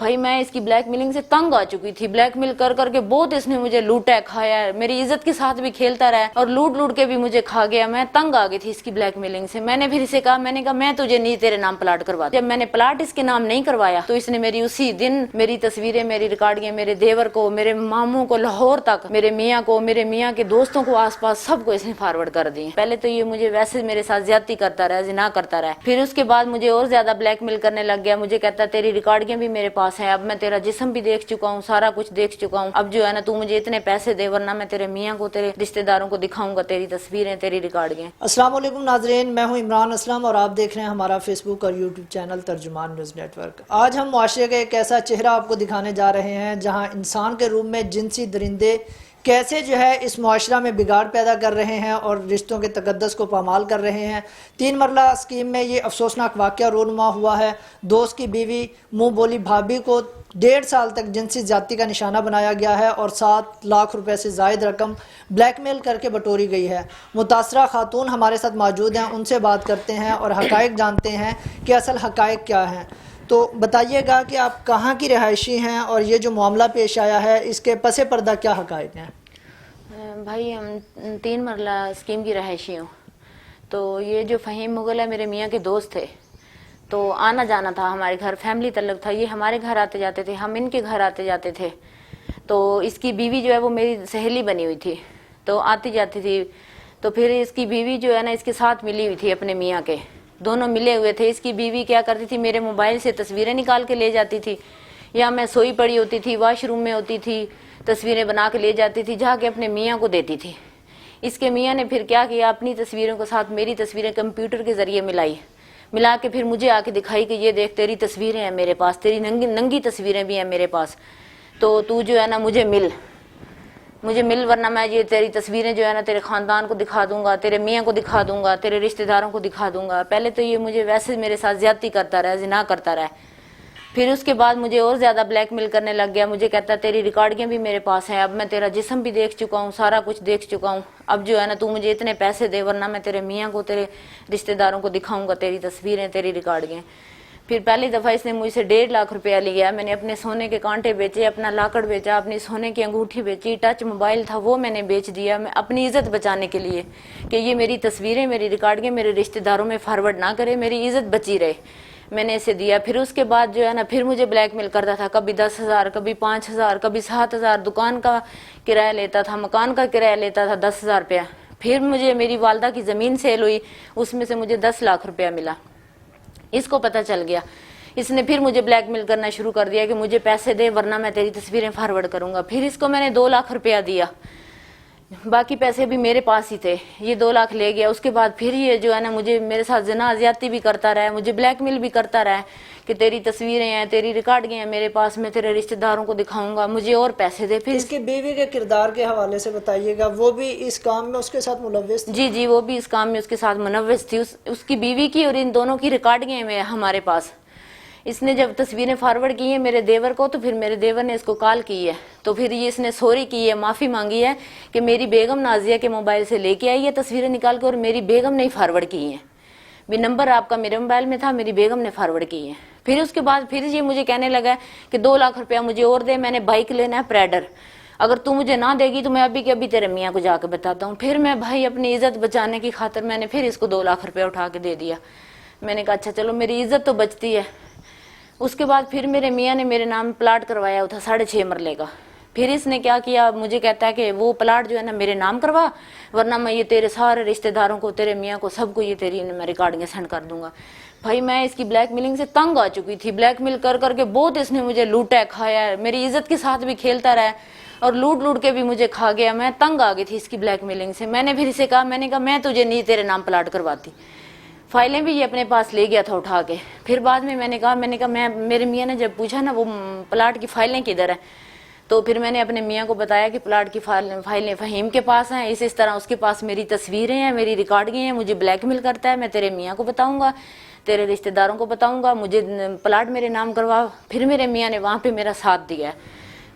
भाई मैं इसकी ब्लैक मेलिंग से तंग आ चुकी थी। ब्लैक मेल कर करके बहुत इसने मुझे लूटा है, खाया है, मेरी इज्जत के साथ भी खेलता रहा और लूट लूट के भी मुझे खा गया। मैं तंग आ गई थी इसकी ब्लैक मेलिंग से। मैंने फिर इसे कहा, मैंने कहा मैं तुझे नहीं तेरे नाम प्लाट करवा। जब मैंने प्लाट इसके नाम नहीं करवाया तो इसने मेरी उसी दिन मेरी तस्वीरें, मेरी रिकॉर्डिंग मेरे देवर को, मेरे मामू को, लाहौर तक, मेरे मियाँ को, मेरे मियाँ के दोस्तों को, आसपास सबको इसने फॉरवर्ड कर दी। पहले तो ये मुझे वैसे मेरे साथ ज्यादती करता रहा, जिना करता रहा। फिर उसके बाद मुझे और ज्यादा ब्लैकमेल करने लग गया। मुझे कहता तेरी रिकॉर्डिंग भी मेरे पास है, अब मैं तेरा जिस्म भी देख चुका हूँ, सारा कुछ देख चुका हूँ, अब जो है ना तू मुझे इतने पैसे दे वरना मैं तेरे मियाँ को, तेरे रिश्तेदारों को दिखाऊंगा तेरी तस्वीरें, तेरी रिकॉर्डिंग। अस्सलाम वालेकुम नाज़रीन, मैं हूँ इमरान असलम और आप देख रहे हैं हमारा फेसबुक और यूट्यूब चैनल तर्जुमान न्यूज़ नेटवर्क। आज हम मुआशरे का एक ऐसा चेहरा आपको दिखाने जा रहे हैं जहाँ इंसान के रूप में जिनसी दरिंदे कैसे जो है इस मुआशरा में बिगाड़ पैदा कर रहे हैं और रिश्तों के तकद्दस को पामाल कर रहे हैं। 3 मरला स्कीम में ये अफसोसनाक वाक़या रोनुमा हुआ है। दोस्त की बीवी मुँह बोली भाभी को 1.5 साल तक जिनसी ज़्यादती का निशाना बनाया गया है और 7 लाख रुपए से ज़ायद रकम ब्लैकमेल करके बटोरी गई है। मुतासरा खातून हमारे साथ मौजूद हैं, उनसे बात करते हैं और हक़ाइक़ जानते हैं कि असल हक़ाइक़ क्या हैं। तो बताइएगा कि आप कहाँ की रहायशी हैं और ये जो मामला पेश आया है इसके पसे पर्दा क्या हक़ाइक़ हैं? भाई हम 3 मरला स्कीम की रहायशी हूँ। तो ये जो फ़हीम मुग़ल है मेरे मियाँ के दोस्त थे, तो आना जाना था हमारे घर, फैमिली तल्लुक़ था। ये हमारे घर आते जाते थे, हम इनके घर आते जाते थे। तो इसकी बीवी जो है वो मेरी सहेली बनी हुई थी, तो आती जाती थी। तो फिर इसकी बीवी जो है ना इसके साथ मिली हुई थी, अपने मियाँ के दोनों मिले हुए थे। इसकी बीवी क्या करती थी, मेरे मोबाइल से तस्वीरें निकाल के ले जाती थी, या मैं सोई पड़ी होती थी, वॉशरूम में होती थी, तस्वीरें बना के ले जाती थी, जाके अपने मियाँ को देती थी। इसके मियाँ ने फिर क्या किया, अपनी तस्वीरों के साथ मेरी तस्वीरें कंप्यूटर के ज़रिए मिला के फिर मुझे आके दिखाई कि ये देख तेरी तस्वीरें हैं मेरे पास, तेरी नंगी तस्वीरें भी हैं मेरे पास, तो तू जो है ना मुझे मिल वरना मैं ये तेरी तस्वीरें जो है ना तेरे ख़ानदान को दिखा दूंगा, तेरे मियाँ को दिखा दूंगा, तेरे रिश्तेदारों को दिखा दूंगा। पहले तो ये मुझे वैसे मेरे साथ ज़्यादती करता रहा, जिना करता रहा। फिर उसके बाद मुझे और ज़्यादा ब्लैकमेल करने लग गया। मुझे कहता तेरी रिकॉर्डिंग भी मेरे पास है, अब मैं तेरा जिस्म भी देख चुका हूँ, सारा कुछ देख चुका हूँ, अब जो है ना तू मुझे इतने पैसे दे वरना मैं तेरे मियाँ को, तेरे रिश्तेदारों को दिखाऊंगा तेरी तस्वीरें, तेरी रिकॉर्डिंग। फिर पहली दफ़ा इसने मुझसे 1.5 लाख रुपया लिया। मैंने अपने सोने के कांटे बेचे, अपना लाकड़ बेचा, अपनी सोने की अंगूठी बेची, टच मोबाइल था वो मैंने बेच दिया, मैं अपनी इज़्ज़त बचाने के लिए कि ये मेरी तस्वीरें, मेरी रिकॉर्डिंग मेरे रिश्तेदारों में फॉरवर्ड ना करे, मेरी इज़्ज़त बची रहे, मैंने इसे दिया। फिर उसके बाद जो है ना फिर मुझे ब्लैकमेल करता था, कभी 10,000, कभी 5,000, कभी 7,000, दुकान का किराया लेता था, मकान का किराया लेता था 10,000 रुपया। फिर मुझे मेरी वालदा की ज़मीन सेल हुई, उसमें से मुझे 10 लाख रुपया मिला। इसको पता चल गया, इसने फिर मुझे ब्लैकमेल करना शुरू कर दिया कि मुझे पैसे दे वरना मैं तेरी तस्वीरें फॉरवर्ड करूंगा। फिर इसको मैंने 2 लाख रुपया दिया, बाकी पैसे भी मेरे पास ही थे, ये 2 लाख ले गया। उसके बाद फिर ये जो है ना मुझे मेरे साथ ज़िना ज़्यादती भी करता रहा, मुझे ब्लैकमेल भी करता रहा कि तेरी तस्वीरें हैं, तेरी रिकॉर्डिंग हैं मेरे पास, मैं तेरे रिश्तेदारों को दिखाऊंगा, मुझे और पैसे दे। फिर इसकी बीवी के किरदार के हवाले से बताइएगा, वो भी इस काम में उसके साथ मुलव्विस थी? जी, वो भी इस काम में उसके साथ मुलव्विस थी। उसकी बीवी की और इन दोनों की रिकॉर्डिंग में हमारे पास। इसने जब तस्वीरें फॉरवर्ड की हैं मेरे देवर को, तो फिर मेरे देवर ने इसको कॉल की है, तो फिर ये इसने सॉरी की है, माफ़ी मांगी है कि मेरी बेगम नाजिया के मोबाइल से लेके आई है तस्वीरें निकाल के और मेरी बेगम ने फॉरवर्ड की हैं, भी नंबर आपका मेरे मोबाइल में था, मेरी बेगम ने फॉरवर्ड की है। फिर उसके बाद फिर ये मुझे कहने लगा कि 2 लाख रुपया मुझे और दे, मैंने बाइक लेना है प्रेडर, अगर तू मुझे ना देगी तो मैं अभी के अभी तेरे मियाँ को जाके बताता हूँ। फिर मैं भाई अपनी इज़्ज़त बचाने की खातिर मैंने फिर इसको 2 लाख रुपया उठा के दे दिया। मैंने कहा अच्छा चलो मेरी इज़्ज़त तो बचती है। उसके बाद फिर मेरे मियाँ ने मेरे नाम प्लाट करवाया था 6.5 मरले का। फिर इसने क्या किया, मुझे कहता है कि वो प्लाट जो है ना मेरे नाम करवा वरना मैं ये तेरे सारे रिश्तेदारों को, तेरे मियाँ को, सबको ये तेरी मैं रिकॉर्डिंग सेंड कर दूंगा। भाई मैं इसकी ब्लैकमेलिंग से तंग आ चुकी थी। ब्लैकमेल कर करके बहुत इसने मुझे लूटा है, खाया है, मेरी इज्जत के साथ भी खेलता रहा और लूट लूट के भी मुझे खा गया। मैं तंग आ गई थी इसकी ब्लैकमेलिंग से। मैंने फिर इसे कहा, मैंने कहा मैं तुझे नहीं तेरे नाम प्लाट करवाती। फाइलें भी ये अपने पास ले गया था उठा के। फिर बाद में मैंने कहा मैं मेरे मियाँ ने जब पूछा ना वो प्लाट की फाइलें किधर है, तो फिर मैंने अपने मियाँ को बताया कि प्लाट की फाइलें फ़हीम के पास हैं। इस तरह उसके पास मेरी तस्वीरें हैं, मेरी रिकॉर्डिंग हैं, मुझे ब्लैकमेल करता है, मैं तेरे मियाँ को बताऊँगा, तेरे रिश्तेदारों को बताऊँगा, मुझे प्लाट मेरे नाम करवा। फिर मेरे मियाँ ने वहाँ पर मेरा साथ दिया।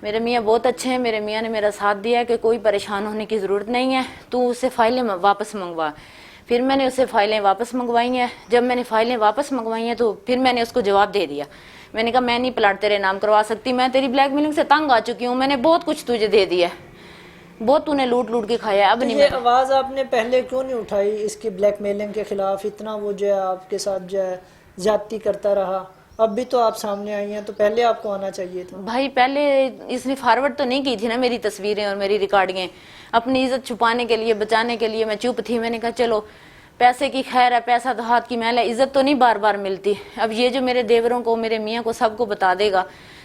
मेरे मियाँ बहुत अच्छे हैं, मेरे मियाँ ने मेरा साथ दिया कि कोई परेशान होने की ज़रूरत नहीं है, तू उससे फाइलें वापस मंगवा। फिर मैंने उससे फाइलें वापस मंगवाई हैं। जब मैंने फाइलें वापस मंगवाई हैं तो फिर मैंने उसको जवाब दे दिया। میں نے کہا میں نہیں پلاٹ تیرے نام کروا سکتی, میں تیری بلیک میلنگ سے تنگ آ چکی ہوں, میں نے بہت کچھ تجھے دے دیا ہے, بہت تو نے لوٹ لوٹ کے کھایا, اب نہیں. یہ آواز آپ نے پہلے کیوں نہیں اٹھائی اس کی بلیک میلنگ کے خلاف؟ اتنا وہ جو ہے آپ کے ساتھ جو ہے زیادتی کرتا رہا, اب بھی تو آپ سامنے آئی ہیں, تو پہلے آپ کو آنا چاہیے تھا. بھائی پہلے اس نے فارورڈ تو نہیں کی تھی نا میری تصویریں اور میری ریکارڈنگیں, اپنی عزت چھپانے کے لیے, بچانے کے لیے میں چپ تھی. میں نے کہا چلو پیسے کی خیر ہے, پیسہ تو ہاتھ کی میل ہے, عزت تو نہیں بار بار ملتی. اب یہ جو میرے دیوروں کو, میرے میاں کو, سب کو بتا دے گا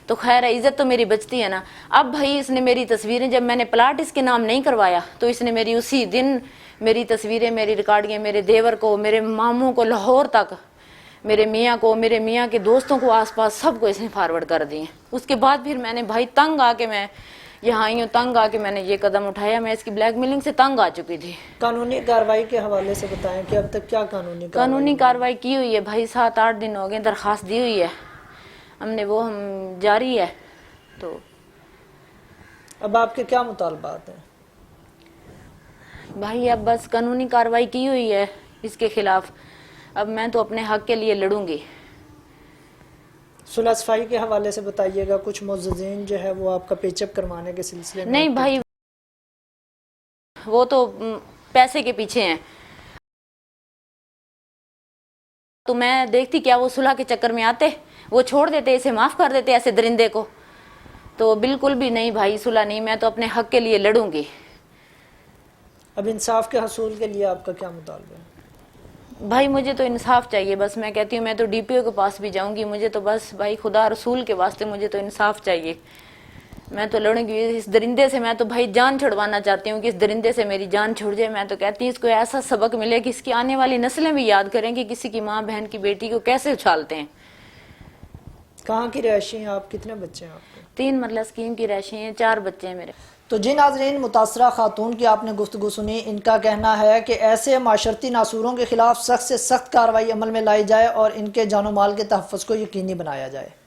تو خیر ہے, عزت تو میری بچتی ہے نا. اب بھائی اس نے میری تصویریں, جب میں نے پلاٹ اس کے نام نہیں کروایا تو اس نے میری اسی دن میری تصویریں, میری ریکارڈنگیں میرے دیور کو, میرے ماموں کو, لاہور تک, میرے میاں کو, میرے میاں کے دوستوں کو, آس پاس سب کو اس نے فارورڈ کر دی. اس کے بعد پھر میں نے بھائی تنگ آ کے میں یہاں آئی ہوں, تنگ آ کے میں نے یہ قدم اٹھایا. میں اس کی بلیک میلنگ سے تنگ آ چکی تھی. قانونی کارروائی کے حوالے سے بتائیں کہ اب تک کیا قانونی کارروائی کی ہوئی ہے بھائی, 7-8 دن ہو گئے, درخواست دی ہوئی ہے ہم نے, وہ ہم جاری ہے. تو اب آپ کے کیا مطالبات ہیں؟ بھائی اب بس قانونی کارروائی کی ہوئی ہے اس کے خلاف, اب میں تو اپنے حق کے لیے لڑوں گی. صلح صفائی کے حوالے سے بتائیے گا, کچھ معززین جو ہے وہ آپ کا پیچ اپ کروانے کے سلسلے میں. نہیں بھائی وہ تو پیسے کے پیچھے ہیں, تو میں دیکھتی کیا وہ صلح کے چکر میں آتے, وہ چھوڑ دیتے, اسے معاف کر دیتے ایسے درندے کو. تو بالکل بھی نہیں بھائی, صلح نہیں, میں تو اپنے حق کے لیے لڑوں گی. اب انصاف کے حصول کے لیے آپ کا کیا مطالبہ ہے؟ بھائی مجھے تو انصاف چاہیے بس. میں کہتی ہوں میں تو ڈی پی او کے پاس بھی جاؤں گی, مجھے تو بس بھائی خدا رسول کے واسطے مجھے تو انصاف چاہیے. میں تو لڑوں گی اس درندے سے, میں تو بھائی جان چھڑوانا چاہتی ہوں کہ اس درندے سے میری جان چھڑ جائے. میں تو کہتی ہوں اس کو ایسا سبق ملے کہ اس کی آنے والی نسلیں بھی یاد کریں کہ کسی کی ماں بہن کی بیٹی کو کیسے اچھالتے ہیں. کہاں کی رہائشی ہیں آپ؟ کتنے بچے ہیں آپ کے؟ 3 مرلہ اسکیم کی رہائشی ہیں, 4 بچے ہیں میرے. تو جی ناظرین, متاثرہ خاتون کی آپ نے گفتگو سنی. ان کا کہنا ہے کہ ایسے معاشرتی ناصوروں کے خلاف سخت سے سخت کارروائی عمل میں لائی جائے اور ان کے جان و مال کے تحفظ کو یقینی بنایا جائے.